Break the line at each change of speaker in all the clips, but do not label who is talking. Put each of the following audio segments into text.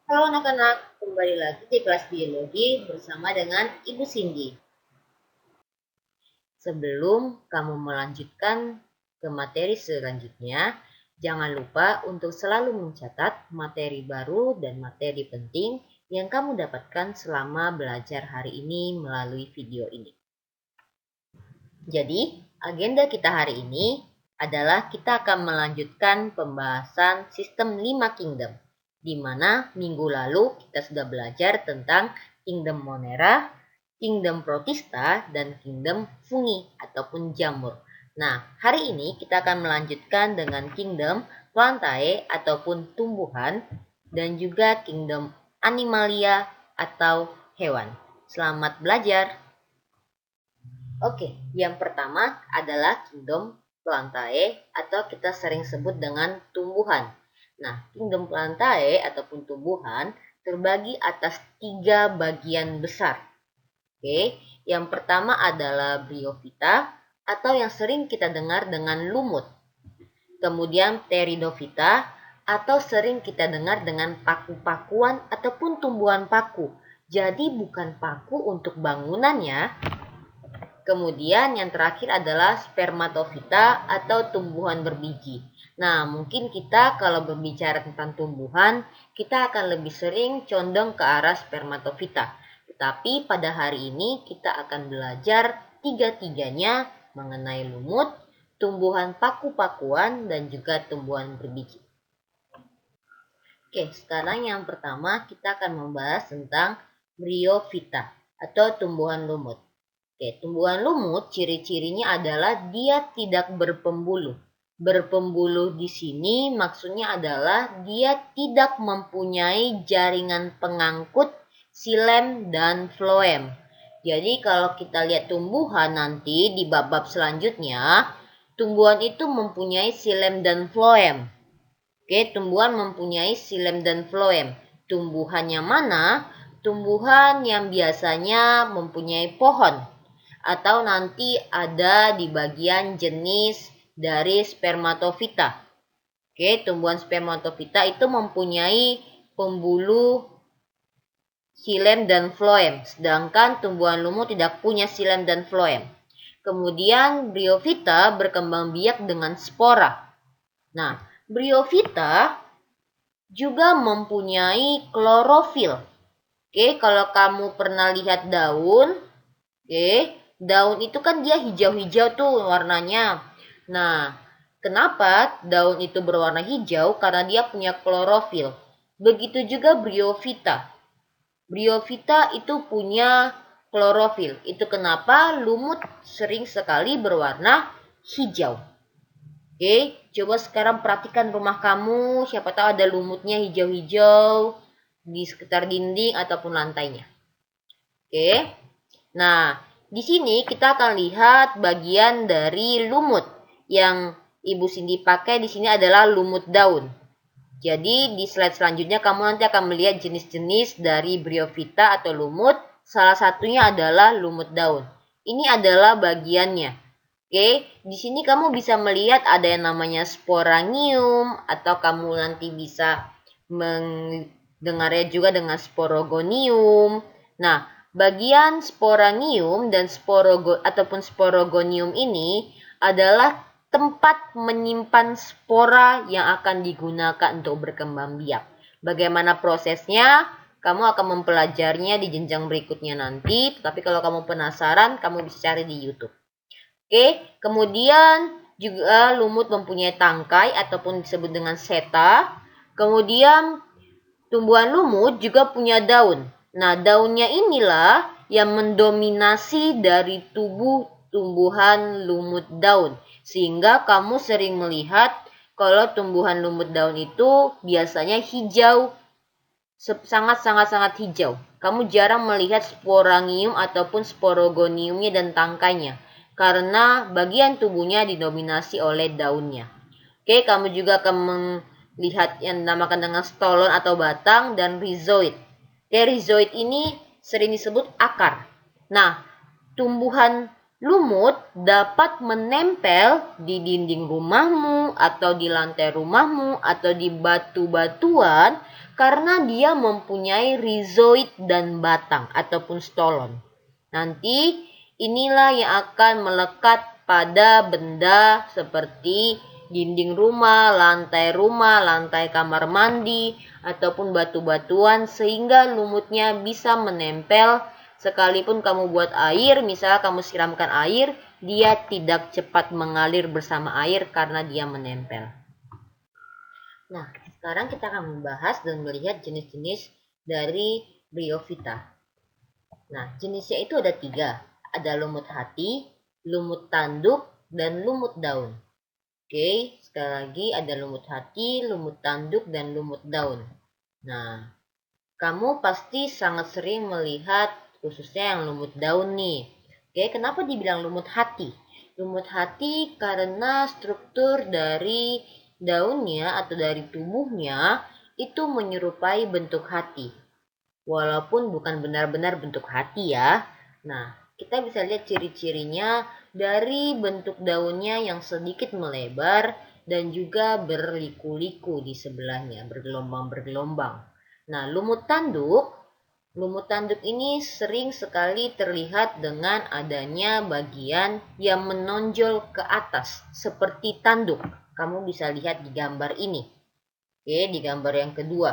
Halo anak-anak, kembali lagi di kelas biologi bersama dengan Ibu Cindy. Sebelum kamu melanjutkan ke materi selanjutnya, jangan lupa untuk selalu mencatat materi baru dan materi penting yang kamu dapatkan selama belajar hari ini melalui video ini. Jadi, agenda kita hari ini adalah kita akan melanjutkan pembahasan sistem 5 kingdom, di mana minggu lalu kita sudah belajar tentang kingdom Monera, kingdom Protista, dan kingdom Fungi ataupun jamur. Nah, hari ini kita akan melanjutkan dengan kingdom Plantae ataupun tumbuhan, dan juga kingdom Animalia atau hewan. Selamat belajar! Oke, yang pertama adalah kingdom Plantae atau kita sering sebut dengan tumbuhan. Nah, kingdom Plantae ataupun tumbuhan terbagi atas 3 bagian besar. Oke, yang pertama adalah Bryophyta atau yang sering kita dengar dengan lumut. Kemudian Pteridophyta atau sering kita dengar dengan paku-pakuan ataupun tumbuhan paku. Jadi bukan paku untuk bangunannya. Kemudian yang terakhir adalah spermatofita atau tumbuhan berbiji. Nah, mungkin kita kalau berbicara tentang tumbuhan, kita akan lebih sering condong ke arah spermatofita. Tetapi pada hari ini kita akan belajar tiga-tiganya mengenai lumut, tumbuhan paku-pakuan, dan juga tumbuhan berbiji. Oke, sekarang yang pertama kita akan membahas tentang Bryophyta atau tumbuhan lumut. Oke, tumbuhan lumut ciri-cirinya adalah dia tidak berpembuluh. Berpembuluh di sini maksudnya adalah dia tidak mempunyai jaringan pengangkut xilem dan floem. Jadi kalau kita lihat tumbuhan nanti di bab-bab selanjutnya, tumbuhan itu mempunyai xilem dan floem. Oke, tumbuhan mempunyai xilem dan floem. Tumbuhannya mana? Tumbuhan yang biasanya mempunyai pohon atau nanti ada di bagian jenis dari spermatofita. Oke, tumbuhan spermatofita itu mempunyai pembuluh xilem dan floem, sedangkan tumbuhan lumut tidak punya xilem dan floem. Kemudian Bryophyta berkembang biak dengan spora. Nah, Bryophyta juga mempunyai klorofil. Oke, kalau kamu pernah lihat daun, oke, daun itu kan dia hijau-hijau tuh warnanya. Nah, kenapa daun itu berwarna hijau? Karena dia punya klorofil. Begitu juga Bryophyta. Bryophyta itu punya klorofil. Itu kenapa lumut sering sekali berwarna hijau. Oke, coba sekarang perhatikan rumah kamu. Siapa tahu ada lumutnya hijau-hijau di sekitar dinding ataupun lantainya. Oke. Nah, di sini kita akan lihat bagian dari lumut. Yang Ibu Cindy pakai di sini adalah lumut daun. Jadi di slide selanjutnya kamu nanti akan melihat jenis-jenis dari Bryophyta atau lumut. Salah satunya adalah lumut daun. Ini adalah bagiannya. Oke, di sini kamu bisa melihat ada yang namanya sporangium atau kamu nanti bisa mendengarnya juga dengan sporogonium. Nah, bagian sporangium dan sporogonium ini adalah tempat menyimpan spora yang akan digunakan untuk berkembang biak. Bagaimana prosesnya? Kamu akan mempelajarinya di jenjang berikutnya nanti. Tapi kalau kamu penasaran, kamu bisa cari di YouTube. Oke, kemudian juga lumut mempunyai tangkai ataupun disebut dengan seta. Kemudian tumbuhan lumut juga punya daun. Nah, daunnya inilah yang mendominasi dari tubuh tumbuhan lumut daun. Sehingga kamu sering melihat kalau tumbuhan lumut daun itu biasanya hijau, sangat-sangat hijau. Kamu jarang melihat sporangium ataupun sporogoniumnya dan tangkainya. Karena bagian tubuhnya didominasi oleh daunnya. Oke, kamu juga akan melihat yang dinamakan dengan stolon atau batang dan rhizoid. Oke, rhizoid ini sering disebut akar. Nah, tumbuhan lumut dapat menempel di dinding rumahmu atau di lantai rumahmu atau di batu-batuan karena dia mempunyai rizoid dan batang ataupun stolon. Nanti inilah yang akan melekat pada benda seperti dinding rumah, lantai kamar mandi, ataupun batu-batuan sehingga lumutnya bisa menempel. Sekalipun kamu buat air, misalnya kamu siramkan air, dia tidak cepat mengalir bersama air karena dia menempel. Nah, sekarang kita akan membahas dan melihat jenis-jenis dari Bryophyta. Nah, jenisnya itu ada 3. Ada lumut hati, lumut tanduk, dan lumut daun. Oke, sekali lagi ada lumut hati, lumut tanduk, dan lumut daun. Nah, kamu pasti sangat sering melihat khususnya yang lumut daun nih. Oke, kenapa dibilang lumut hati? Lumut hati karena struktur dari daunnya atau dari tubuhnya itu menyerupai bentuk hati. Walaupun bukan benar-benar bentuk hati ya. Nah, kita bisa lihat ciri-cirinya dari bentuk daunnya yang sedikit melebar dan juga berliku-liku di sebelahnya, bergelombang-bergelombang. Nah, lumut tanduk ini sering sekali terlihat dengan adanya bagian yang menonjol ke atas seperti tanduk. Kamu bisa lihat di gambar ini. Oke, di gambar yang kedua.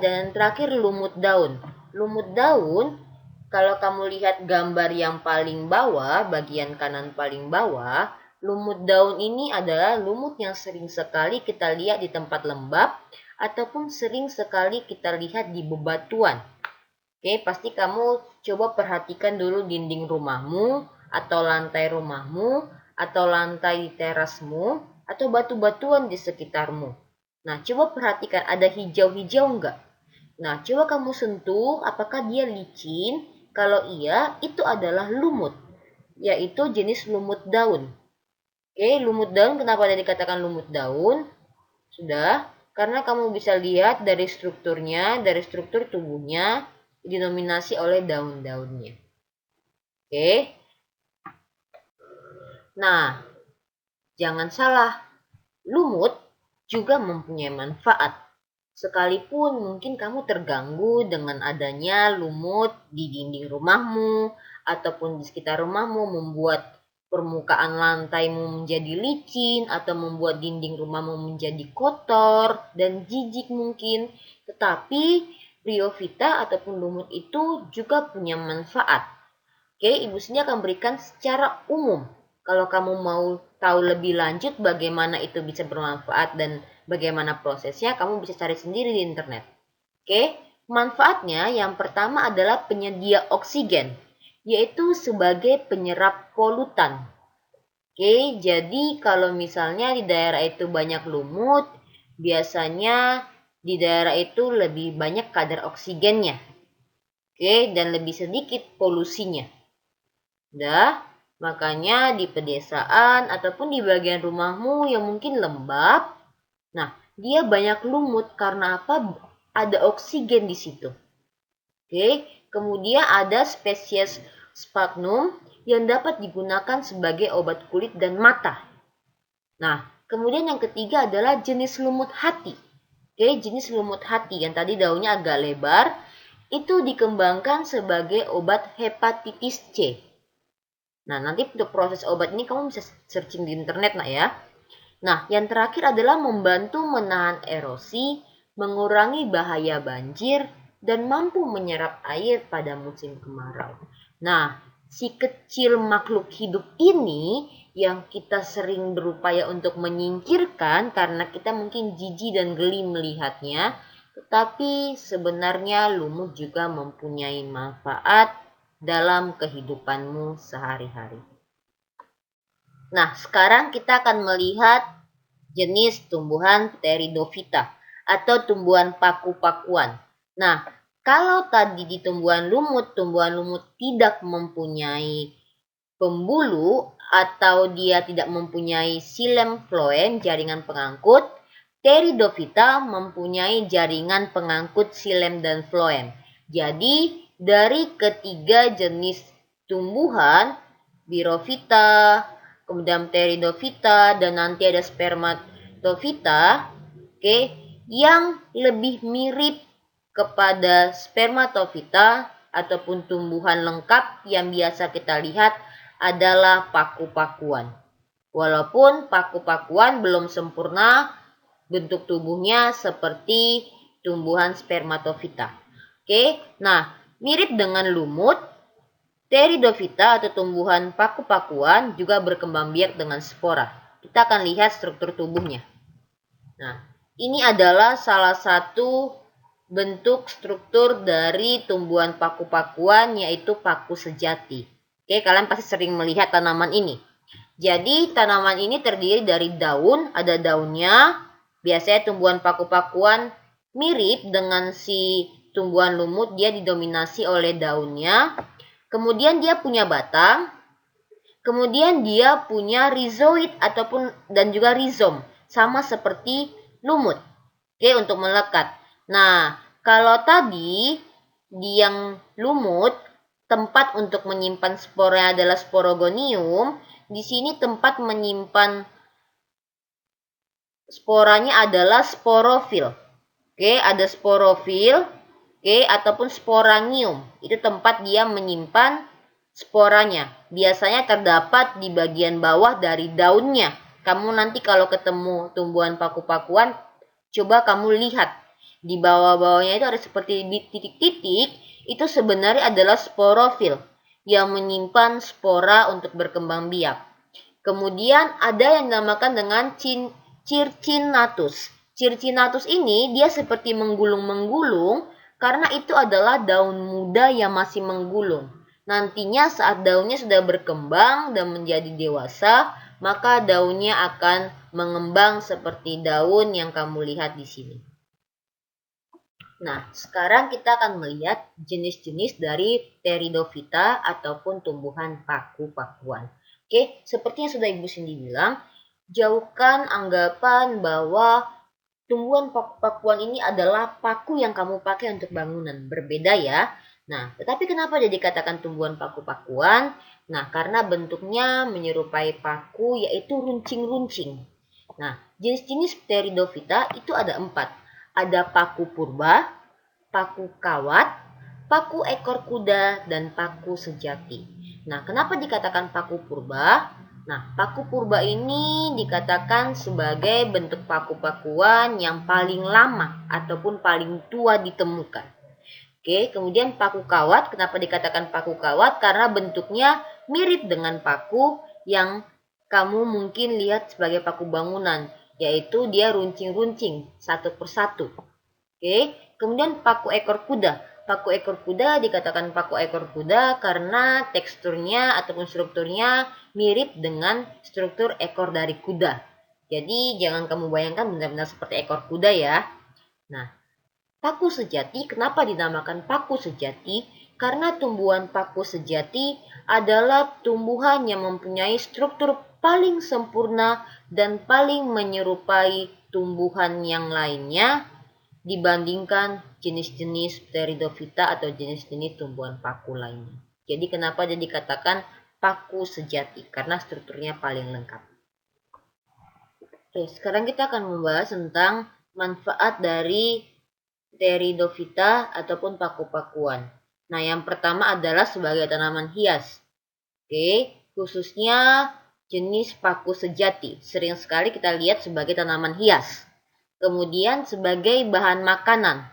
Dan terakhir lumut daun. Lumut daun, kalau kamu lihat gambar yang paling bawah, bagian kanan paling bawah, lumut daun ini adalah lumut yang sering sekali kita lihat di tempat lembab ataupun sering sekali kita lihat di bebatuan. Oke, pasti kamu coba perhatikan dulu dinding rumahmu atau lantai rumahmu atau lantai di terasmu atau batu-batuan di sekitarmu. Nah, coba perhatikan ada hijau-hijau enggak? Nah, coba kamu sentuh apakah dia licin? Kalau iya, itu adalah lumut, yaitu jenis lumut daun. Oke, lumut daun kenapa ada dikatakan lumut daun? Sudah, karena kamu bisa lihat dari strukturnya, dari struktur tubuhnya, didominasi oleh daun-daunnya. Oke. Nah, jangan salah, lumut juga mempunyai manfaat. Sekalipun mungkin kamu terganggu dengan adanya lumut di dinding rumahmu ataupun di sekitar rumahmu membuat permukaan lantaimu menjadi licin atau membuat dinding rumahmu menjadi kotor dan jijik mungkin. Tetapi Bryophyta ataupun lumut itu juga punya manfaat. Oke, Ibu sini akan berikan secara umum. Kalau kamu mau tahu lebih lanjut bagaimana itu bisa bermanfaat dan bagaimana prosesnya, kamu bisa cari sendiri di internet. Oke, manfaatnya yang pertama adalah penyedia oksigen, yaitu sebagai penyerap polutan. Oke, jadi kalau misalnya di daerah itu banyak lumut, biasanya di daerah itu lebih banyak kadar oksigennya. Oke, dan lebih sedikit polusinya. Makanya di pedesaan ataupun di bagian rumahmu yang mungkin lembab, nah dia banyak lumut karena apa? Ada oksigen di situ. Oke, kemudian ada spesies Sphagnum yang dapat digunakan sebagai obat kulit dan mata. Nah, kemudian yang ketiga adalah jenis lumut hati. Oke, jenis lumut hati yang tadi daunnya agak lebar, itu dikembangkan sebagai obat hepatitis C. Nah, nanti untuk proses obat ini kamu bisa searching di internet ya. Nah, yang terakhir adalah membantu menahan erosi, mengurangi bahaya banjir, dan mampu menyerap air pada musim kemarau. Nah, si kecil makhluk hidup ini yang kita sering berupaya untuk menyingkirkan karena kita mungkin jijik dan geli melihatnya, tetapi sebenarnya lumut juga mempunyai manfaat dalam kehidupanmu sehari-hari. Nah, sekarang kita akan melihat jenis tumbuhan Pteridophyta atau tumbuhan paku-pakuan. Nah, kalau tadi di tumbuhan lumut tidak mempunyai pembuluh atau dia tidak mempunyai xilem phloem, jaringan pengangkut, Pteridophyta mempunyai jaringan pengangkut xilem dan phloem. Jadi, dari ketiga jenis tumbuhan, Bryophyta, kemudian Pteridophyta, dan nanti ada Spermatophyta, oke, yang lebih mirip kepada spermatofita ataupun tumbuhan lengkap yang biasa kita lihat adalah paku-pakuan. Walaupun paku-pakuan belum sempurna bentuk tubuhnya seperti tumbuhan spermatofita. Oke, nah mirip dengan lumut, Pteridophyta atau tumbuhan paku-pakuan juga berkembang biak dengan spora. Kita akan lihat struktur tubuhnya. Nah, ini adalah salah satu bentuk struktur dari tumbuhan paku-pakuan, yaitu paku sejati. Oke, kalian pasti sering melihat tanaman ini. Jadi, tanaman ini terdiri dari daun, ada daunnya. Biasanya tumbuhan paku-pakuan mirip dengan si tumbuhan lumut, dia didominasi oleh daunnya. Kemudian dia punya batang, kemudian dia punya rhizoid ataupun dan juga rizom, sama seperti lumut. Oke, untuk melekat. Nah, kalau tadi di yang lumut, tempat untuk menyimpan spora adalah sporogonium, di sini tempat menyimpan sporanya adalah sporofil. Oke, ada sporofil. Oke, ataupun sporangium. Itu tempat dia menyimpan sporanya. Biasanya terdapat di bagian bawah dari daunnya. Kamu nanti kalau ketemu tumbuhan paku-pakuan, coba kamu lihat. Di bawah-bawahnya itu ada seperti titik-titik. Itu sebenarnya adalah sporofil yang menyimpan spora untuk berkembang biak. Kemudian ada yang dinamakan dengan Circinatus. Circinatus ini dia seperti menggulung-menggulung karena itu adalah daun muda yang masih menggulung. Nantinya saat daunnya sudah berkembang dan menjadi dewasa, maka daunnya akan mengembang seperti daun yang kamu lihat di sini. Nah, sekarang kita akan melihat jenis-jenis dari Pteridophyta ataupun tumbuhan paku-pakuan. Oke, seperti yang sudah Ibu Cindy bilang, jauhkan anggapan bahwa tumbuhan paku-pakuan ini adalah paku yang kamu pakai untuk bangunan. Berbeda ya. Nah, tetapi kenapa jadi dikatakan tumbuhan paku-pakuan? Nah, karena bentuknya menyerupai paku, yaitu runcing-runcing. Nah, jenis-jenis Pteridophyta itu ada 4. Ada paku purba, paku kawat, paku ekor kuda, dan paku sejati. Nah, kenapa dikatakan paku purba? Nah, paku purba ini dikatakan sebagai bentuk paku-pakuan yang paling lama ataupun paling tua ditemukan. Oke, kemudian paku kawat. Kenapa dikatakan paku kawat? Karena bentuknya mirip dengan paku yang kamu mungkin lihat sebagai paku bangunan, yaitu dia runcing-runcing satu persatu. Oke, kemudian paku ekor kuda. Paku ekor kuda dikatakan paku ekor kuda karena teksturnya ataupun strukturnya mirip dengan struktur ekor dari kuda. Jadi jangan kamu bayangkan benar-benar seperti ekor kuda ya. Nah, paku sejati, kenapa dinamakan paku sejati? Karena tumbuhan paku sejati adalah tumbuhan yang mempunyai struktur paling sempurna dan paling menyerupai tumbuhan yang lainnya dibandingkan jenis-jenis Pteridophyta atau jenis-jenis tumbuhan paku lainnya. Jadi kenapa dia dikatakan paku sejati? Karena strukturnya paling lengkap. Oke, sekarang kita akan membahas tentang manfaat dari Pteridophyta ataupun paku-pakuan. Nah, yang pertama adalah sebagai tanaman hias. Oke, khususnya jenis paku sejati. Sering sekali kita lihat sebagai tanaman hias. Kemudian sebagai bahan makanan,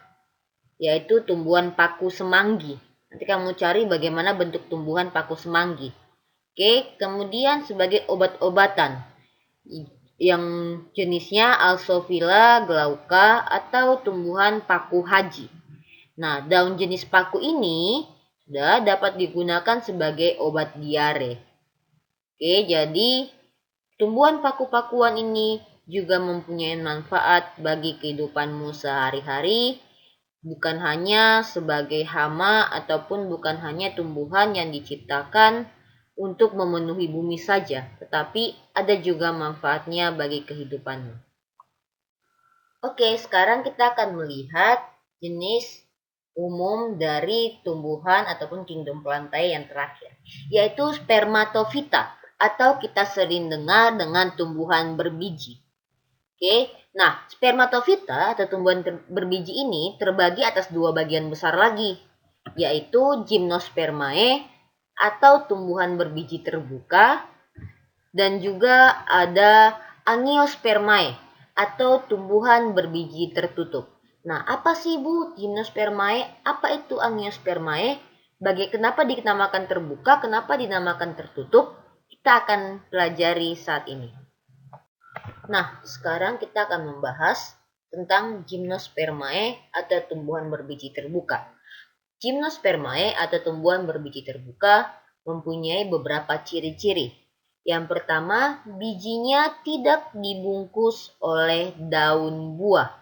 yaitu tumbuhan paku semanggi. Nanti kamu cari bagaimana bentuk tumbuhan paku semanggi. Oke, kemudian sebagai obat-obatan, yang jenisnya Alsophila glauca atau tumbuhan paku haji. Nah, daun jenis paku ini sudah dapat digunakan sebagai obat diare. Oke, jadi tumbuhan paku-pakuan ini juga mempunyai manfaat bagi kehidupanmu sehari-hari, bukan hanya sebagai hama ataupun bukan hanya tumbuhan yang diciptakan untuk memenuhi bumi saja, tetapi ada juga manfaatnya bagi kehidupanmu. Oke, sekarang kita akan melihat jenis umum dari tumbuhan ataupun kingdom plantae yang terakhir, yaitu spermatofita atau kita sering dengar dengan tumbuhan berbiji. Oke, nah spermatofita atau tumbuhan berbiji ini terbagi atas dua bagian besar lagi, yaitu gymnospermae atau tumbuhan berbiji terbuka, dan juga ada angiospermae atau tumbuhan berbiji tertutup. Nah, apa sih Bu gymnospermae? Apa itu angiospermae? Kenapa dinamakan terbuka, kenapa dinamakan tertutup? Kita akan pelajari saat ini. Nah, sekarang kita akan membahas tentang gymnospermae atau tumbuhan berbiji terbuka. Gymnospermae atau tumbuhan berbiji terbuka mempunyai beberapa ciri-ciri. Yang pertama, bijinya tidak dibungkus oleh daun buah.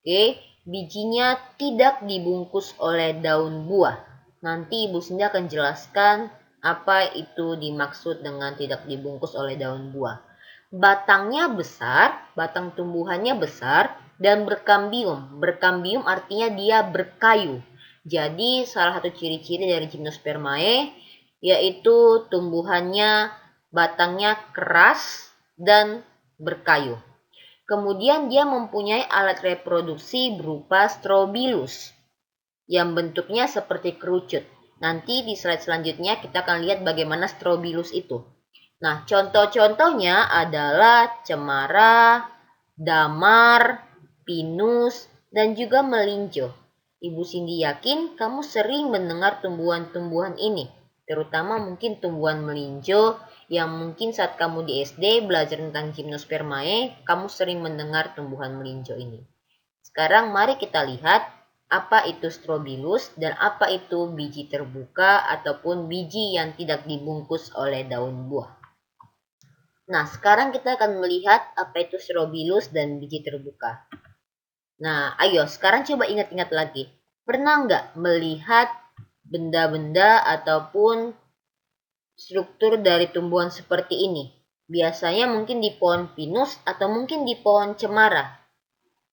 Oke, bijinya tidak dibungkus oleh daun buah. Nanti Ibu Cindy akan jelaskan apa itu dimaksud dengan tidak dibungkus oleh daun buah. Batangnya besar, batang tumbuhannya besar dan berkambium. Berkambium artinya dia berkayu. Jadi salah satu ciri-ciri dari gymnospermae yaitu tumbuhannya batangnya keras dan berkayu. Kemudian dia mempunyai alat reproduksi berupa strobilus yang bentuknya seperti kerucut. Nanti di slide selanjutnya kita akan lihat bagaimana strobilus itu. Nah, contoh-contohnya adalah cemara, damar, pinus, dan juga melinjo. Ibu Cindy yakin kamu sering mendengar tumbuhan-tumbuhan ini, terutama mungkin tumbuhan melinjo yang mungkin saat kamu di SD belajar tentang gymnospermae, kamu sering mendengar tumbuhan melinjo ini. Sekarang mari kita lihat apa itu strobilus dan apa itu biji terbuka ataupun biji yang tidak dibungkus oleh daun buah. Nah, sekarang kita akan melihat apa itu strobilus dan biji terbuka. Nah, ayo sekarang coba ingat-ingat lagi. Pernah nggak melihat benda-benda ataupun struktur dari tumbuhan seperti ini? Biasanya mungkin di pohon pinus atau mungkin di pohon cemara.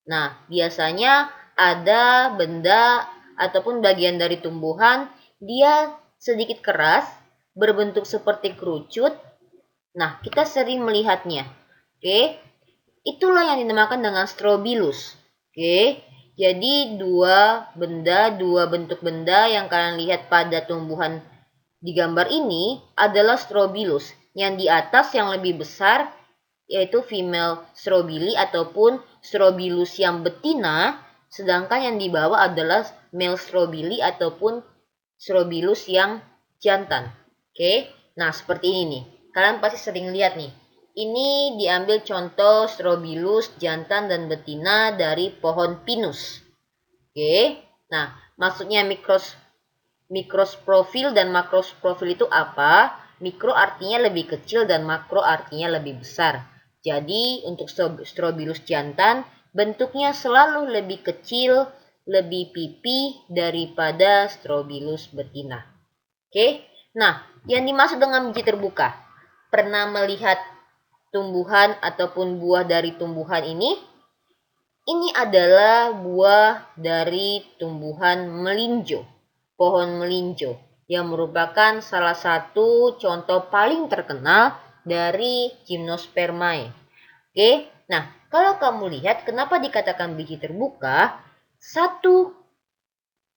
Nah, biasanya ada benda ataupun bagian dari tumbuhan, dia sedikit keras, berbentuk seperti kerucut. Nah, kita sering melihatnya. Oke, itulah yang dinamakan dengan strobilus. Oke, jadi dua bentuk benda yang kalian lihat pada tumbuhan di gambar ini adalah strobilus. Yang di atas yang lebih besar yaitu female strobili ataupun strobilus yang betina, sedangkan yang di bawah adalah male strobili ataupun strobilus yang jantan. Oke, nah seperti ini nih. Kalian pasti sering lihat nih. Ini diambil contoh strobilus jantan dan betina dari pohon pinus. Oke, nah maksudnya mikroprofil dan makroprofil itu apa? Mikro artinya lebih kecil dan makro artinya lebih besar. Jadi untuk strobilus jantan bentuknya selalu lebih kecil, lebih pipih daripada strobilus betina. Oke, nah yang dimaksud dengan biji terbuka. Pernah melihat tumbuhan ataupun buah dari tumbuhan ini? Ini adalah buah dari tumbuhan melinjo, pohon melinjo, yang merupakan salah satu contoh paling terkenal dari gymnospermae. Oke, nah kalau kamu lihat kenapa dikatakan biji terbuka, satu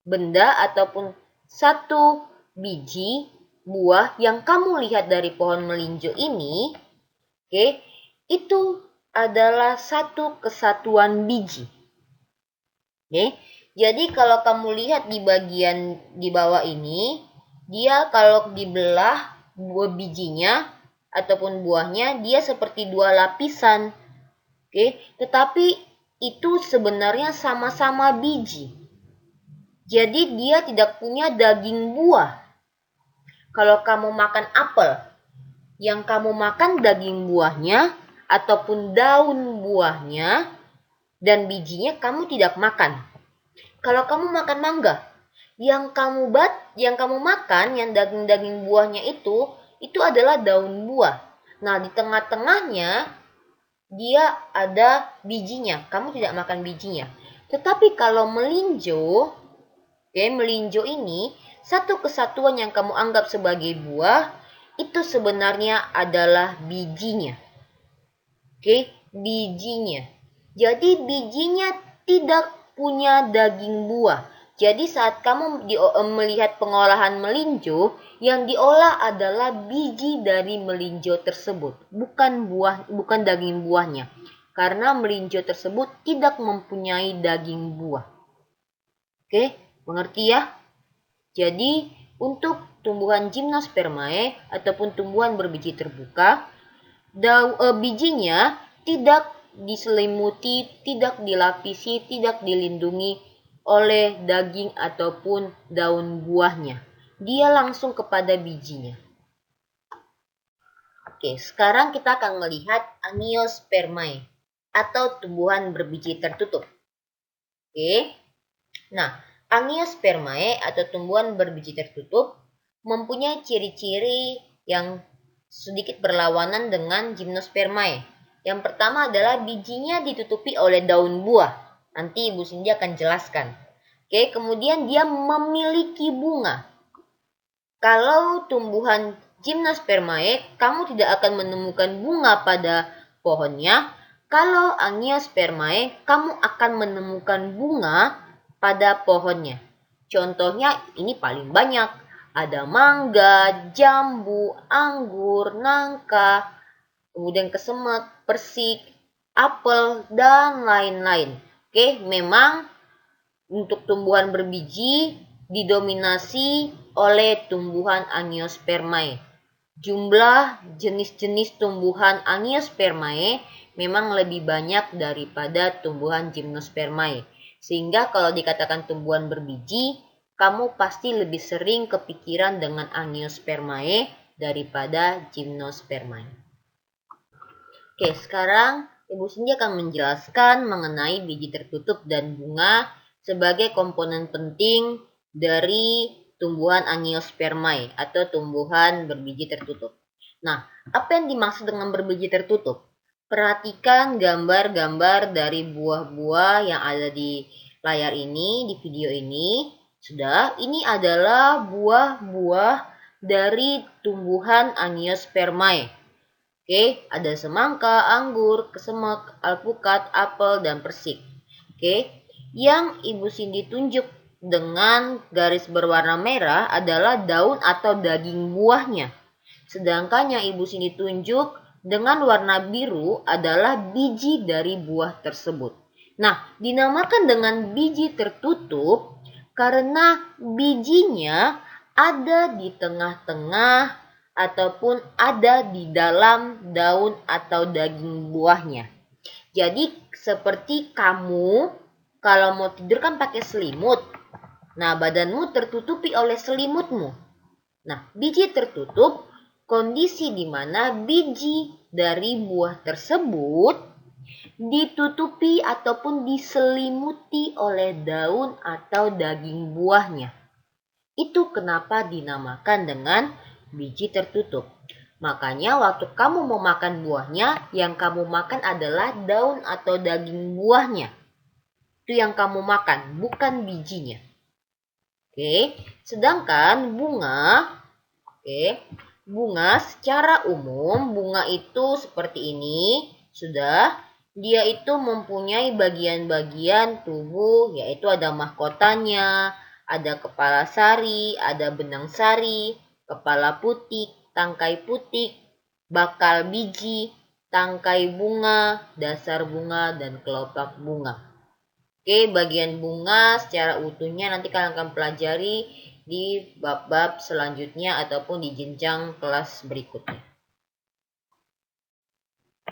benda ataupun satu biji buah yang kamu lihat dari pohon melinjo ini, oke, itu adalah satu kesatuan biji. Oke, jadi kalau kamu lihat di bagian di bawah ini, dia kalau dibelah buah bijinya ataupun buahnya, dia seperti dua lapisan. Oke, tetapi itu sebenarnya sama-sama biji. Jadi dia tidak punya daging buah. Kalau kamu makan apel, yang kamu makan daging buahnya ataupun daun buahnya dan bijinya kamu tidak makan. Kalau kamu makan mangga, yang kamu makan yang daging-daging buahnya itu adalah daun buah. Nah, di tengah-tengahnya dia ada bijinya. Kamu tidak makan bijinya. Tetapi kalau melinjo, melinjo ini satu kesatuan yang kamu anggap sebagai buah itu sebenarnya adalah bijinya. bijinya. Jadi bijinya tidak punya daging buah. Jadi saat kamu melihat pengolahan melinjo, yang diolah adalah biji dari melinjo tersebut, bukan daging buahnya. Karena melinjo tersebut tidak mempunyai daging buah. Oke, mengerti ya? Jadi, untuk tumbuhan Gymnospermae ataupun tumbuhan berbiji terbuka, bijinya tidak diselimuti, tidak dilapisi, tidak dilindungi oleh daging ataupun daun buahnya. Dia langsung kepada bijinya. Oke, sekarang kita akan melihat Angiospermae atau tumbuhan berbiji tertutup. Oke. Nah, Angiospermae atau tumbuhan berbiji tertutup mempunyai ciri-ciri yang sedikit berlawanan dengan Gymnospermae. Yang pertama adalah bijinya ditutupi oleh daun buah. Nanti Ibu Cindy akan jelaskan. Oke, kemudian dia memiliki bunga. Kalau tumbuhan Gymnospermae, kamu tidak akan menemukan bunga pada pohonnya. Kalau Angiospermae, kamu akan menemukan bunga pada pohonnya. Contohnya ini paling banyak. Ada mangga, jambu, anggur, nangka, kemudian kesemek, persik, apel, dan lain-lain. Oke, memang untuk tumbuhan berbiji didominasi oleh tumbuhan Angiospermae. Jumlah jenis-jenis tumbuhan Angiospermae memang lebih banyak daripada tumbuhan Gymnospermae. Sehingga kalau dikatakan tumbuhan berbiji, kamu pasti lebih sering kepikiran dengan Angiospermae daripada Gymnospermae. Oke, sekarang Ibu Cindy akan menjelaskan mengenai biji tertutup dan bunga sebagai komponen penting dari tumbuhan Angiospermae atau tumbuhan berbiji tertutup. Nah, apa yang dimaksud dengan berbiji tertutup? Perhatikan gambar-gambar dari buah-buah yang ada di layar ini, di video ini. Sudah, ini adalah buah-buah dari tumbuhan Angiospermae. Oke, ada semangka, anggur, kesemek, alpukat, apel, dan persik. Oke, yang Ibu Cindy tunjuk dengan garis berwarna merah adalah daun atau daging buahnya. Sedangkan yang Ibu Cindy tunjuk dengan warna biru adalah biji dari buah tersebut. Nah, dinamakan dengan biji tertutup karena bijinya ada di tengah-tengah ataupun ada di dalam daun atau daging buahnya. Jadi seperti kamu kalau mau tidur kan pakai selimut. Nah, badanmu tertutupi oleh selimutmu. Nah, biji tertutup kondisi di mana biji dari buah tersebut ditutupi ataupun diselimuti oleh daun atau daging buahnya. Itu kenapa dinamakan dengan biji tertutup. Makanya waktu kamu mau makan buahnya, yang kamu makan adalah daun atau daging buahnya. Itu yang kamu makan, bukan bijinya. Oke, sedangkan bunga, bunga secara umum, bunga itu seperti ini, sudah. Dia itu mempunyai bagian-bagian tubuh, yaitu ada mahkotanya, ada kepala sari, ada benang sari, kepala putik, tangkai putik, bakal biji, tangkai bunga, dasar bunga, dan kelopak bunga. Oke, bagian bunga secara utuhnya nanti kalian akan pelajari di bab-bab selanjutnya ataupun di jenjang kelas berikutnya.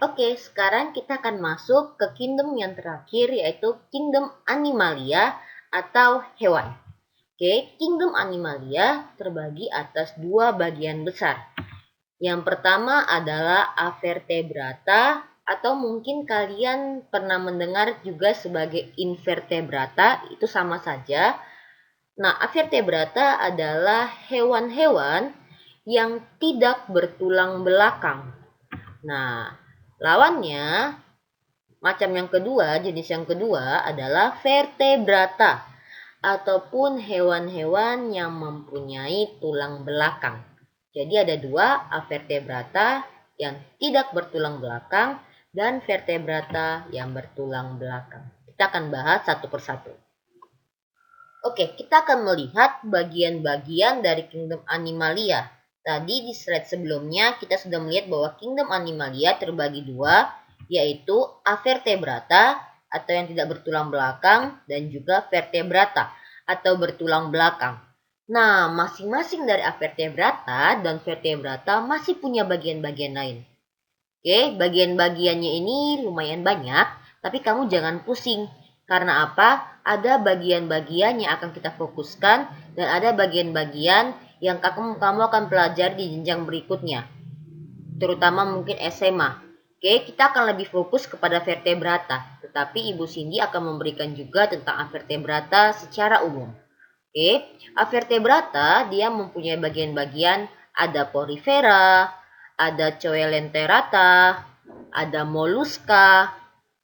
Oke, sekarang kita akan masuk ke kingdom yang terakhir yaitu kingdom Animalia atau hewan. Oke, kingdom Animalia terbagi atas dua bagian besar. Yang pertama adalah Avertebrata atau mungkin kalian pernah mendengar juga sebagai Invertebrata, itu sama saja. Nah, Avertebrata adalah hewan-hewan yang tidak bertulang belakang. Nah, lawannya macam yang kedua, jenis yang kedua adalah Vertebrata ataupun hewan-hewan yang mempunyai tulang belakang. Jadi ada dua, Avertebrata yang tidak bertulang belakang dan vertebrata yang bertulang belakang. Kita akan bahas satu persatu. Oke, kita akan melihat bagian-bagian dari kingdom Animalia. Tadi di slide sebelumnya kita sudah melihat bahwa kingdom Animalia terbagi dua, yaitu avertebrata atau yang tidak bertulang belakang dan juga vertebrata atau bertulang belakang. Nah, masing-masing dari avertebrata dan vertebrata masih punya bagian-bagian lain. Oke, bagian-bagiannya ini lumayan banyak, tapi kamu jangan pusing. Karena apa? Ada bagian-bagian yang akan kita fokuskan dan ada bagian-bagian yang kamu akan pelajari di jenjang berikutnya. Terutama mungkin SMA. Oke, kita akan lebih fokus kepada vertebrata, tetapi Ibu Cindy akan memberikan juga tentang vertebrata secara umum. Oke, avertebrata dia mempunyai bagian-bagian, ada porifera, ada coelenterata, ada moluska,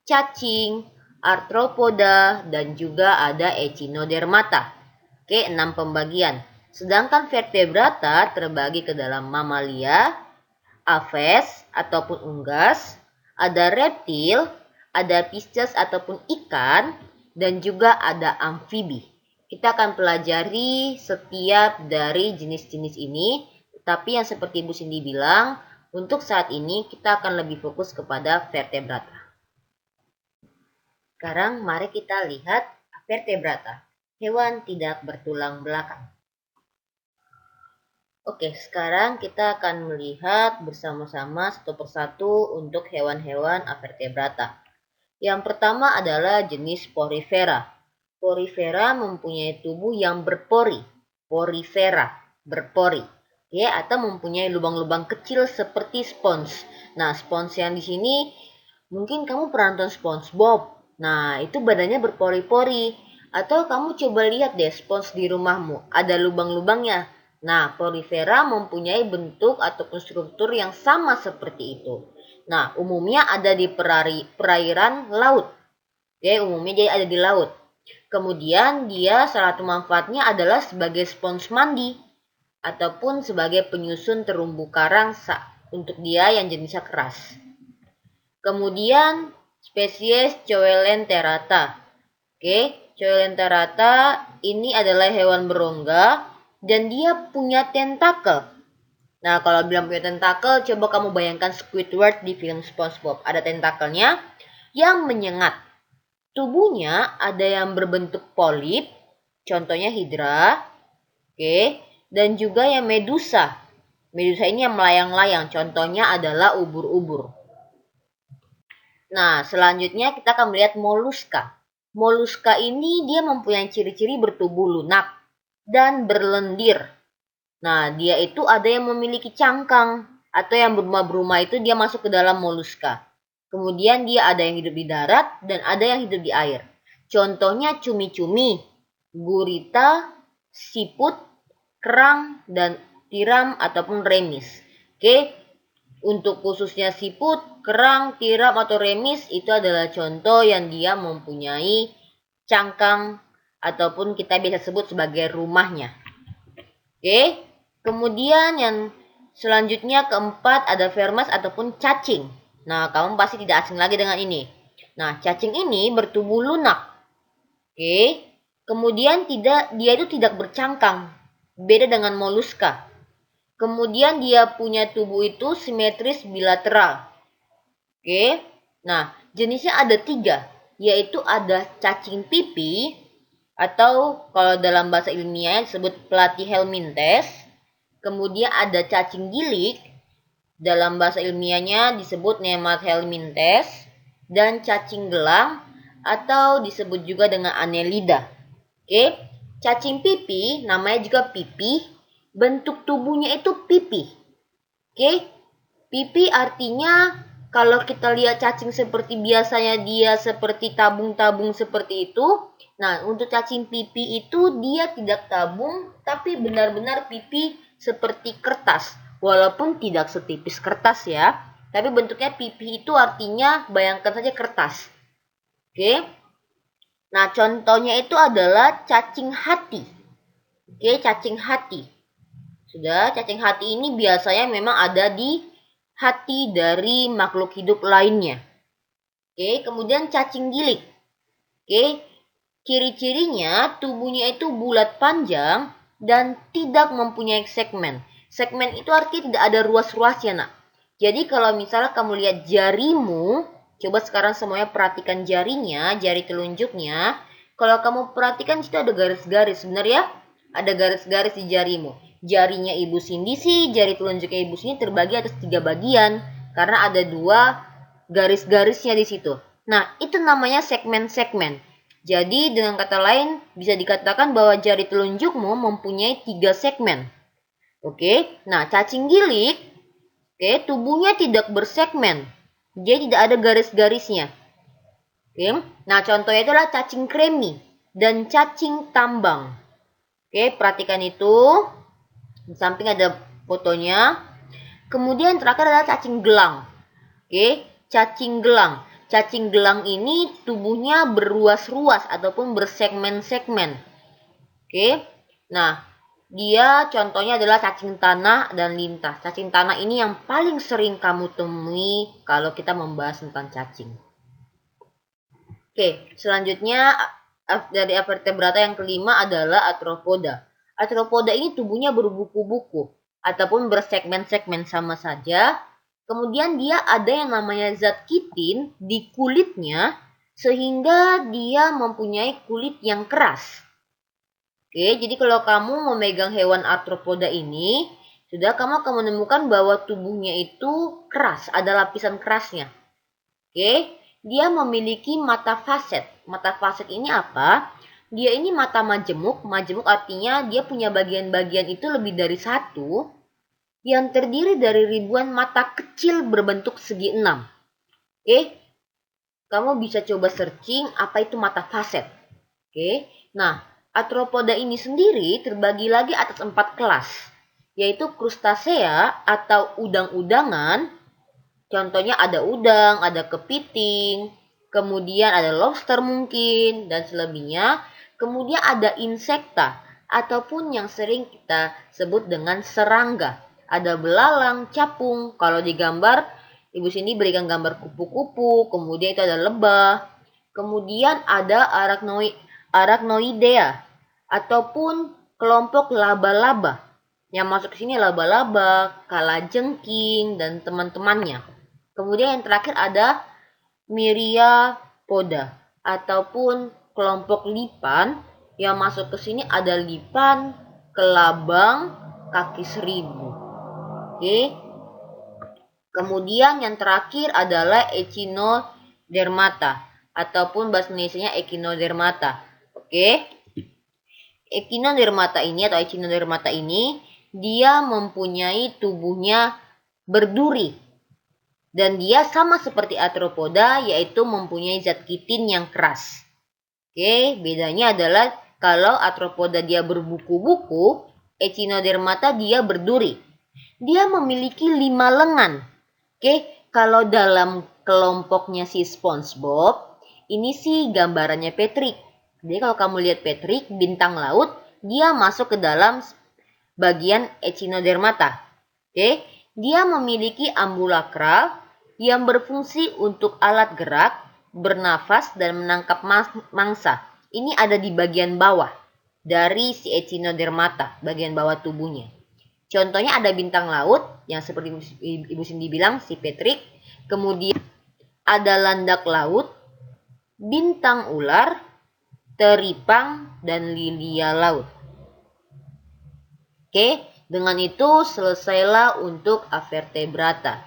cacing, arthropoda, dan juga ada echinodermata. Oke, 6 pembagian. Sedangkan vertebrata terbagi ke dalam mamalia, aves ataupun unggas, ada reptil, ada pisces ataupun ikan, dan juga ada amfibi. Kita akan pelajari setiap dari jenis-jenis ini, tapi yang seperti Bu Cindy bilang, untuk saat ini kita akan lebih fokus kepada vertebrata. Sekarang mari kita lihat vertebrata, hewan tidak bertulang belakang. Oke, sekarang kita akan melihat bersama-sama satu persatu untuk hewan-hewan avertebrata. Yang pertama adalah jenis porifera. Porifera mempunyai tubuh yang berpori. Porifera, berpori. Ya, atau mempunyai lubang-lubang kecil seperti spons. Nah, spons yang di sini mungkin kamu pernah nonton SpongeBob. Nah, itu badannya berpori-pori. Atau kamu coba lihat deh spons di rumahmu, ada lubang-lubangnya. Nah, porifera mempunyai bentuk ataupun struktur yang sama seperti itu. Nah, umumnya ada di perairan laut. Oke, umumnya dia ada di laut. Kemudian dia salah satu manfaatnya adalah sebagai spons mandi ataupun sebagai penyusun terumbu karang untuk dia yang jenisnya keras. Kemudian spesies coelenterata. Oke, coelenterata ini adalah hewan berongga dan dia punya tentakel. Nah, kalau bilang punya tentakel, coba kamu bayangkan Squidward di film SpongeBob. Ada tentakelnya yang menyengat. Tubuhnya ada yang berbentuk polip, contohnya hidra, oke, dan juga yang medusa. Medusa ini yang melayang-layang, contohnya adalah ubur-ubur. Nah, selanjutnya kita akan melihat moluska. Moluska ini dia mempunyai ciri-ciri bertubuh lunak dan berlendir. Nah, dia itu ada yang memiliki cangkang atau yang berumah-berumah itu dia masuk ke dalam moluska. Kemudian dia ada yang hidup di darat dan ada yang hidup di air. Contohnya cumi-cumi, gurita, siput, kerang, dan tiram ataupun remis. Oke, untuk khususnya siput, kerang, tiram, atau remis itu adalah contoh yang dia mempunyai cangkang ataupun kita bisa sebut sebagai rumahnya. Oke, kemudian yang selanjutnya keempat ada vermes ataupun cacing. Nah, kamu pasti tidak asing lagi dengan ini. Nah, cacing ini bertubuh lunak. Oke, kemudian dia itu tidak bercangkang. Beda dengan moluska. Kemudian dia punya tubuh itu simetris bilateral. Oke, nah jenisnya ada 3, yaitu ada cacing pipi, atau kalau dalam bahasa ilmiahnya disebut platyhelminthes. Kemudian ada cacing gilik, dalam bahasa ilmiahnya disebut nemathelminthes, dan cacing gelang atau disebut juga dengan annelida. Oke, cacing pipi namanya juga pipi, bentuk tubuhnya itu pipi. Oke, pipi artinya kalau kita lihat cacing seperti biasanya dia seperti tabung-tabung seperti itu. Nah, untuk cacing pipi itu dia tidak tabung, tapi benar-benar pipi seperti kertas. Walaupun tidak setipis kertas ya. Tapi bentuknya pipi itu artinya bayangkan saja kertas. Oke. Nah, contohnya itu adalah cacing hati. Oke, cacing hati. Sudah, cacing hati ini biasanya memang ada di hati dari makhluk hidup lainnya. Oke, kemudian cacing gilik. Oke, ciri-cirinya tubuhnya itu bulat panjang dan tidak mempunyai segmen. Segmen itu artinya tidak ada ruas-ruasnya, nak. Jadi kalau misalnya kamu lihat jarimu, coba sekarang semuanya perhatikan jarinya, jari telunjuknya. Kalau kamu perhatikan situ ada garis-garis, benar ya? Ada garis-garis di jarimu. Jarinya Ibu Cindy sih, jari telunjuknya Ibu Cindy terbagi atas 3 bagian karena ada 2 garis-garisnya di situ. Nah, itu namanya segmen-segmen. Jadi dengan kata lain bisa dikatakan bahwa jari telunjukmu mempunyai 3 segmen. Oke, nah cacing gilik, oke, tubuhnya tidak bersegmen. Dia tidak ada garis-garisnya. Oke, nah contohnya adalah cacing kremi dan cacing tambang. Oke, perhatikan itu. Di samping ada fotonya. Kemudian terakhir adalah cacing gelang. Oke, cacing gelang. Cacing gelang ini tubuhnya berruas-ruas ataupun bersegmen-segmen. Oke, nah dia contohnya adalah cacing tanah dan lintas. Cacing tanah ini yang paling sering kamu temui kalau kita membahas tentang cacing. Oke, selanjutnya dari vertebrata yang kelima adalah arthropoda. Arthropoda ini tubuhnya berbuku-buku ataupun bersegmen-segmen sama saja. Kemudian dia ada yang namanya zat kitin di kulitnya sehingga dia mempunyai kulit yang keras. Oke, jadi kalau kamu memegang hewan arthropoda ini, sudah kamu akan menemukan bahwa tubuhnya itu keras, ada lapisan kerasnya. Oke, dia memiliki mata faset. Mata faset ini apa? Dia ini mata majemuk. Majemuk artinya dia punya bagian-bagian itu lebih dari satu yang terdiri dari ribuan mata kecil berbentuk segi 6. Oke, kamu bisa coba searching apa itu mata faset. Oke, nah arthropoda ini sendiri terbagi lagi atas 4 kelas, yaitu krustasea atau udang-udangan. Contohnya ada udang, ada kepiting, kemudian ada lobster mungkin, dan selebihnya. Kemudian ada insekta, ataupun yang sering kita sebut dengan serangga. Ada belalang, capung. Kalau di gambar, Ibu sini berikan gambar kupu-kupu, kemudian itu ada lebah. Kemudian ada arachnoidea, ataupun kelompok laba-laba. Yang masuk ke sini laba-laba, kalajengking, dan teman-temannya. Kemudian yang terakhir ada Myriapoda ataupun kelompok lipan. Yang masuk ke sini ada lipan, kelabang, kaki seribu. Oke. Kemudian yang terakhir adalah Echinodermata ataupun bahasa Indonesianya Echinodermata. Oke. Echinodermata ini atau Echinodermata ini dia mempunyai tubuhnya berduri. Dan dia sama seperti arthropoda, yaitu mempunyai zat kitin yang keras. Oke, bedanya adalah kalau arthropoda dia berbuku-buku, Echinodermata dia berduri. Dia memiliki 5 lengan. Oke, kalau dalam kelompoknya si SpongeBob, ini sih gambarannya Patrick. Jadi kalau kamu lihat Patrick, bintang laut, dia masuk ke dalam bagian Echinodermata. Oke, dia memiliki ambulakral yang berfungsi untuk alat gerak, bernafas, dan menangkap mangsa. Ini ada di bagian bawah dari si Echinodermata, bagian bawah tubuhnya. Contohnya ada bintang laut, yang seperti Ibu Cindy bilang, si Patrick. Kemudian ada landak laut, bintang ular, teripang, dan lilia laut. Oke, dengan itu selesailah untuk vertebrata.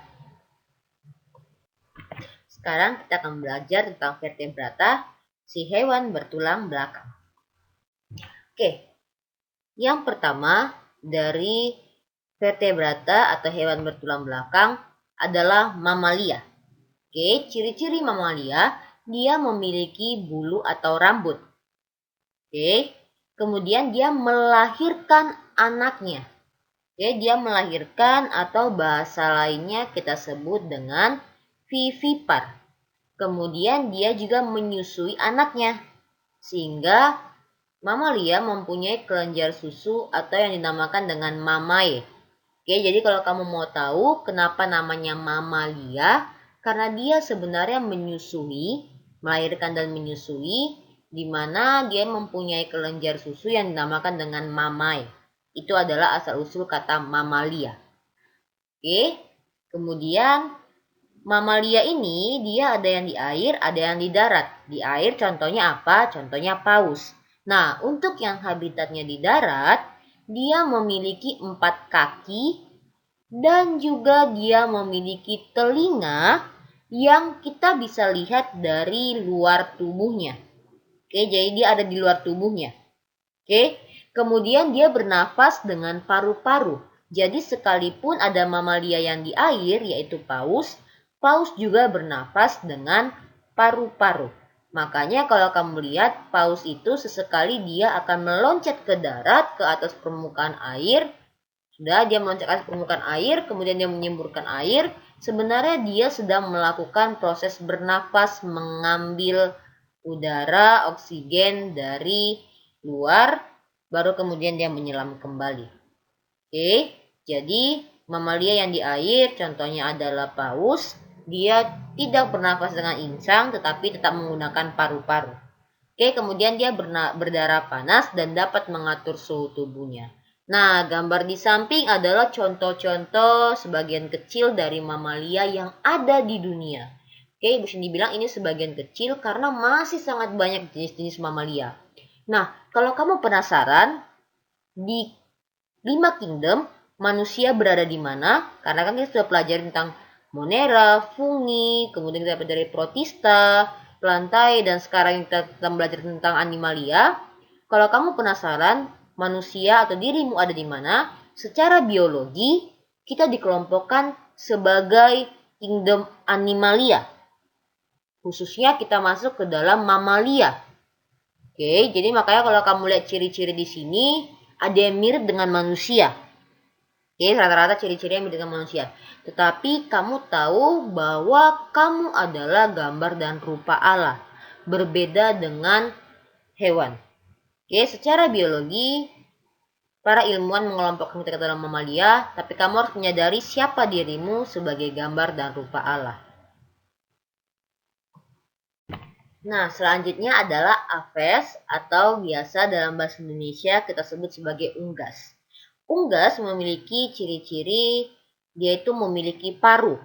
Sekarang kita akan belajar tentang vertebrata, si hewan bertulang belakang. Oke, yang pertama dari vertebrata atau hewan bertulang belakang adalah mamalia. Oke, ciri-ciri mamalia, dia memiliki bulu atau rambut. Oke, kemudian dia melahirkan anaknya. Oke, dia melahirkan atau bahasa lainnya kita sebut dengan vivipar. Kemudian dia juga menyusui anaknya. Sehingga mamalia mempunyai kelenjar susu atau yang dinamakan dengan mamae. Oke, jadi kalau kamu mau tahu kenapa namanya mamalia, Karena dia sebenarnya melahirkan dan menyusui, di mana dia mempunyai kelenjar susu yang dinamakan dengan mamai. Itu adalah asal-usul kata mamalia. Oke, kemudian mamalia ini dia ada yang di air, ada yang di darat. Di air contohnya apa? Contohnya paus. Nah, untuk yang habitatnya di darat, dia memiliki 4 kaki dan juga dia memiliki telinga yang kita bisa lihat dari luar tubuhnya. Oke, jadi dia ada di luar tubuhnya. Oke, kemudian dia bernafas dengan paru-paru. Jadi sekalipun ada mamalia yang di air, yaitu paus, paus juga bernafas dengan paru-paru. Makanya kalau kamu lihat paus itu sesekali dia akan meloncat ke darat, ke atas permukaan air. Sudah dia meloncat ke atas permukaan air, kemudian dia menyemburkan air. Sebenarnya dia sedang melakukan proses bernafas, mengambil udara, oksigen dari luar, baru kemudian dia menyelam kembali. Oke, jadi mamalia yang di air contohnya adalah paus. Dia tidak bernafas dengan insang tetapi tetap menggunakan paru-paru. Oke, kemudian dia berdarah panas dan dapat mengatur suhu tubuhnya. Nah, gambar di samping adalah contoh-contoh sebagian kecil dari mamalia yang ada di dunia. Oke, bisa dibilang ini sebagian kecil karena masih sangat banyak jenis-jenis mamalia. Nah, kalau kamu penasaran, di 5 kingdom manusia berada di mana? Karena kan kita sudah pelajari tentang Monera, fungi, kemudian kita pelajari protista, lantai, dan sekarang kita belajar tentang animalia. Kalau kamu penasaran, manusia atau dirimu ada di mana? Secara biologi, kita dikelompokkan sebagai kingdom animalia. Khususnya kita masuk ke dalam mamalia. Oke, jadi makanya kalau kamu lihat ciri-ciri di sini, ada yang mirip dengan manusia. Oke, rata-rata ciri-ciri yang mirip dengan manusia. Tetapi kamu tahu bahwa kamu adalah gambar dan rupa Allah. Berbeda dengan hewan. Oke, secara biologi, para ilmuwan mengelompokkan kita ke dalam mamalia, tapi kamu harus menyadari siapa dirimu sebagai gambar dan rupa Allah. Nah, selanjutnya adalah aves atau biasa dalam bahasa Indonesia kita sebut sebagai unggas. Unggas memiliki ciri-ciri dia itu memiliki paruh.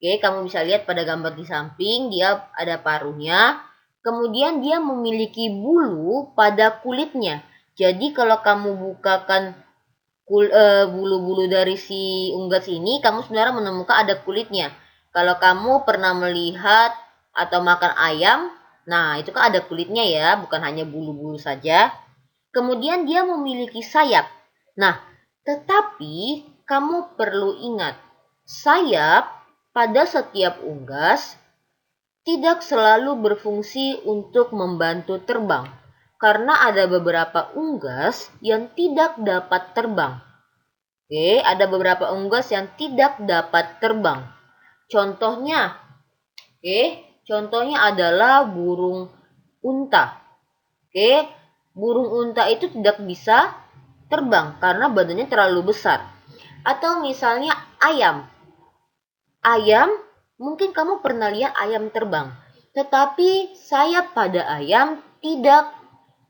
Oke, kamu bisa lihat pada gambar di samping dia ada paruhnya. Kemudian dia memiliki bulu pada kulitnya. Jadi kalau kamu bukakan bulu-bulu dari si unggas ini, kamu sebenarnya menemukan ada kulitnya. Kalau kamu pernah melihat atau makan ayam, nah itu kan ada kulitnya ya, bukan hanya bulu-bulu saja. Kemudian dia memiliki sayap. Nah, tetapi kamu perlu ingat, sayap pada setiap unggas tidak selalu berfungsi untuk membantu terbang. Karena ada beberapa unggas yang tidak dapat terbang. Oke, ada beberapa unggas yang tidak dapat terbang. Contohnya, contohnya adalah burung unta. Oke, burung unta itu tidak bisa terbang karena badannya terlalu besar. Atau misalnya ayam. Ayam, mungkin kamu pernah lihat ayam terbang. Tetapi sayap pada ayam tidak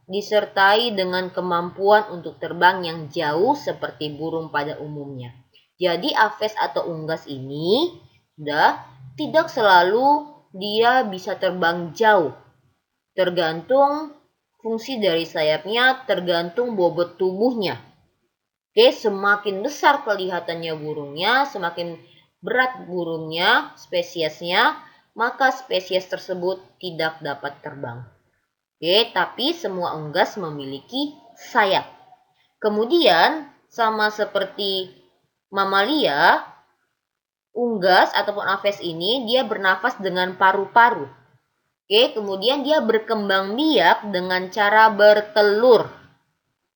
disertai dengan kemampuan untuk terbang yang jauh seperti burung pada umumnya. Jadi aves atau unggas ini tidak selalu dia bisa terbang jauh. Tergantung fungsi dari sayapnya, tergantung bobot tubuhnya. Oke, semakin besar kelihatannya burungnya, semakin berat burungnya, spesiesnya, maka spesies tersebut tidak dapat terbang. Oke, tapi semua unggas memiliki sayap. Kemudian, sama seperti mamalia, unggas ataupun aves ini dia bernafas dengan paru-paru. Oke, kemudian dia berkembang biak dengan cara bertelur.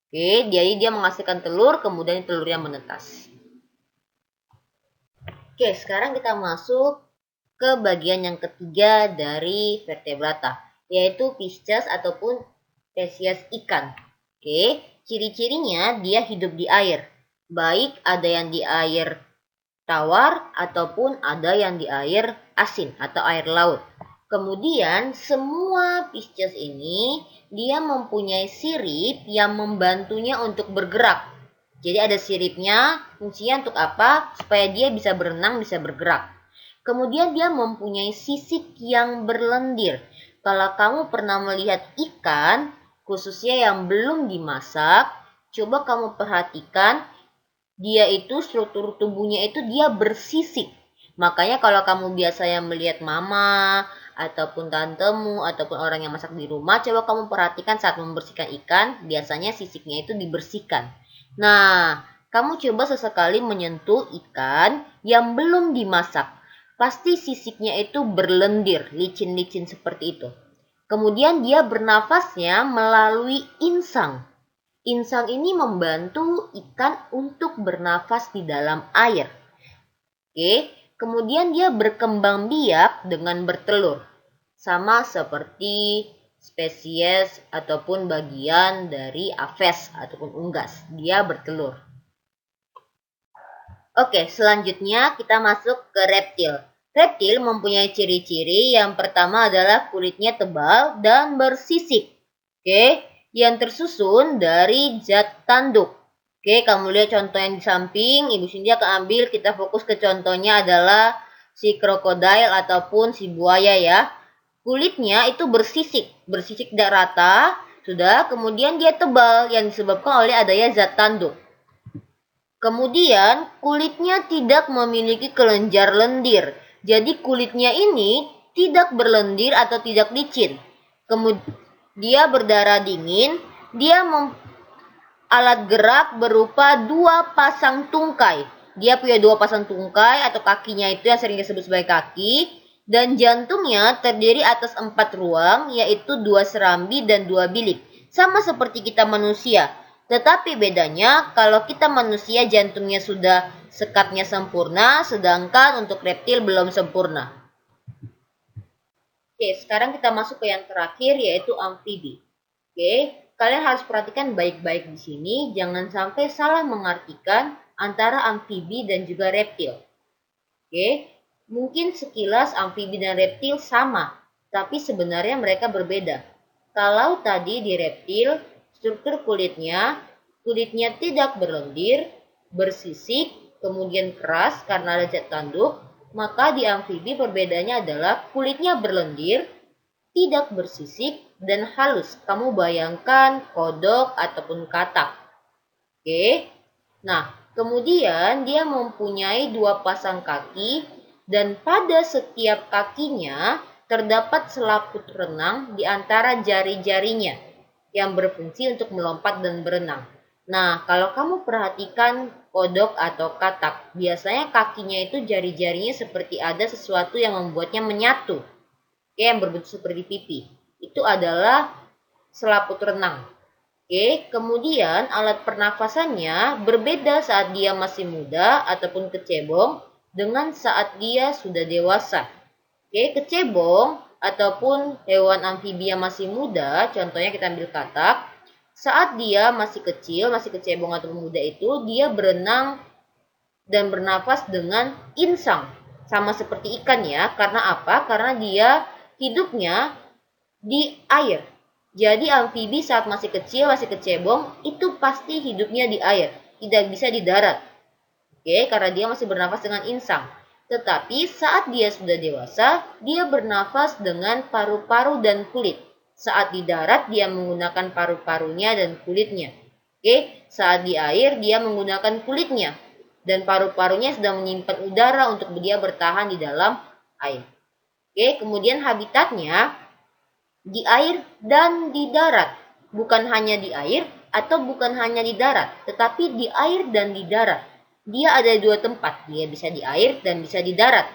Oke, jadi dia menghasilkan telur, kemudian telurnya menetas. Oke, sekarang kita masuk ke bagian yang ketiga dari vertebrata, yaitu Pisces ataupun spesies ikan. Oke, ciri-cirinya dia hidup di air. Baik ada yang di air tawar ataupun ada yang di air asin atau air laut. Kemudian semua Pisces ini dia mempunyai sirip yang membantunya untuk bergerak. Jadi ada siripnya, fungsinya untuk apa? Supaya dia bisa berenang, bisa bergerak. Kemudian dia mempunyai sisik yang berlendir. Kalau kamu pernah melihat ikan, khususnya yang belum dimasak, coba kamu perhatikan, dia itu struktur tubuhnya itu dia bersisik. Makanya kalau kamu biasanya melihat mama ataupun tantemu ataupun orang yang masak di rumah, coba kamu perhatikan saat membersihkan ikan, biasanya sisiknya itu dibersihkan. Nah, kamu coba sesekali menyentuh ikan yang belum dimasak. Pasti sisiknya itu berlendir, licin-licin seperti itu. Kemudian dia bernafasnya melalui insang. Insang ini membantu ikan untuk bernafas di dalam air. Oke, kemudian dia berkembang biak dengan bertelur. Sama seperti spesies ataupun bagian dari aves ataupun unggas. Dia bertelur. Oke, selanjutnya kita masuk ke reptil. Reptil mempunyai ciri-ciri. Yang pertama adalah kulitnya tebal dan bersisik. Oke, yang tersusun dari zat tanduk. Oke, kamu lihat contoh yang di samping. Ibu Cindy akan ambil, kita fokus ke contohnya adalah si krokodil ataupun si buaya ya. Kulitnya itu bersisik tidak rata. Sudah, kemudian dia tebal yang disebabkan oleh adanya zat tanduk. Kemudian kulitnya tidak memiliki kelenjar lendir. Jadi kulitnya ini tidak berlendir atau tidak licin. Kemudian dia berdarah dingin. Dia alat gerak berupa dua pasang tungkai. Dia punya dua pasang tungkai atau kakinya itu yang sering disebut sebagai kaki. Dan jantungnya terdiri atas 4 ruang, yaitu 2 serambi dan 2 bilik. Sama seperti kita manusia. Tetapi bedanya kalau kita manusia jantungnya sudah sekatnya sempurna, sedangkan untuk reptil belum sempurna. Oke, sekarang kita masuk ke yang terakhir yaitu amfibi. Oke, kalian harus perhatikan baik-baik di sini, jangan sampai salah mengartikan antara amfibi dan juga reptil. Oke, mungkin sekilas amfibi dan reptil sama, tapi sebenarnya mereka berbeda. Kalau tadi di reptil, struktur kulitnya tidak berlendir, bersisik, kemudian keras karena ada zat tanduk, maka di amfibi perbedaannya adalah kulitnya berlendir, tidak bersisik, dan halus. Kamu bayangkan kodok ataupun katak. Oke, nah kemudian dia mempunyai 2 pasang kaki dan pada setiap kakinya terdapat selaput renang di antara jari-jarinya yang berfungsi untuk melompat dan berenang. Nah, kalau kamu perhatikan kodok atau katak, biasanya kakinya itu jari-jarinya seperti ada sesuatu yang membuatnya menyatu. Oke, yang berbentuk seperti pipi. Itu adalah selaput renang. Oke, kemudian alat pernafasannya berbeda saat dia masih muda ataupun kecebong dengan saat dia sudah dewasa. Oke, kecebong ataupun hewan amfibi yang masih muda, contohnya kita ambil katak, saat dia masih kecil, masih kecebong atau muda itu, dia berenang dan bernafas dengan insang. Sama seperti ikan ya, karena apa? Karena dia hidupnya di air. Jadi amfibi saat masih kecil, masih kecebong, itu pasti hidupnya di air, tidak bisa di darat. Oke, karena dia masih bernafas dengan insang. Tetapi saat dia sudah dewasa, dia bernafas dengan paru-paru dan kulit. Saat di darat, dia menggunakan paru-parunya dan kulitnya. Oke, saat di air, dia menggunakan kulitnya. Dan paru-parunya sedang menyimpan udara untuk dia bertahan di dalam air. Oke, kemudian habitatnya di air dan di darat. Bukan hanya di air atau bukan hanya di darat, tetapi di air dan di darat. Dia ada 2 tempat, dia bisa di air dan bisa di darat.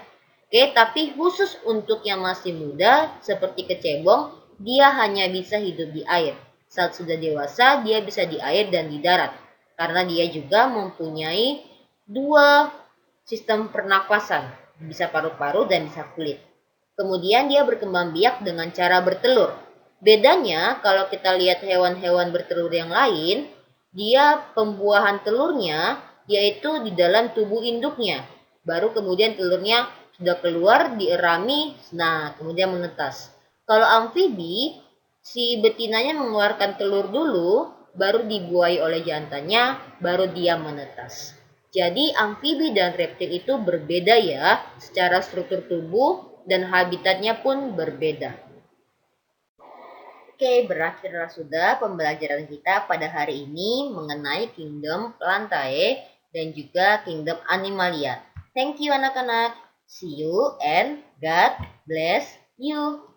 Oke, tapi khusus untuk yang masih muda seperti kecebong, dia hanya bisa hidup di air. Saat sudah dewasa, dia bisa di air dan di darat. Karena dia juga mempunyai 2 sistem pernafasan, bisa paru-paru dan bisa kulit. Kemudian dia berkembang biak dengan cara bertelur. Bedanya kalau kita lihat hewan-hewan bertelur yang lain, dia pembuahan telurnya yaitu di dalam tubuh induknya. baru kemudian telurnya sudah keluar, dierami, nah kemudian menetas. Kalau amfibi, si betinanya mengeluarkan telur dulu, baru dibuai oleh jantannya, baru dia menetas. Jadi amfibi dan reptil itu berbeda ya, secara struktur tubuh dan habitatnya pun berbeda. Oke, berakhirlah sudah pembelajaran kita pada hari ini mengenai Kingdom Plantae dan juga Kingdom Animalia. Thank you anak-anak. See you and God bless you.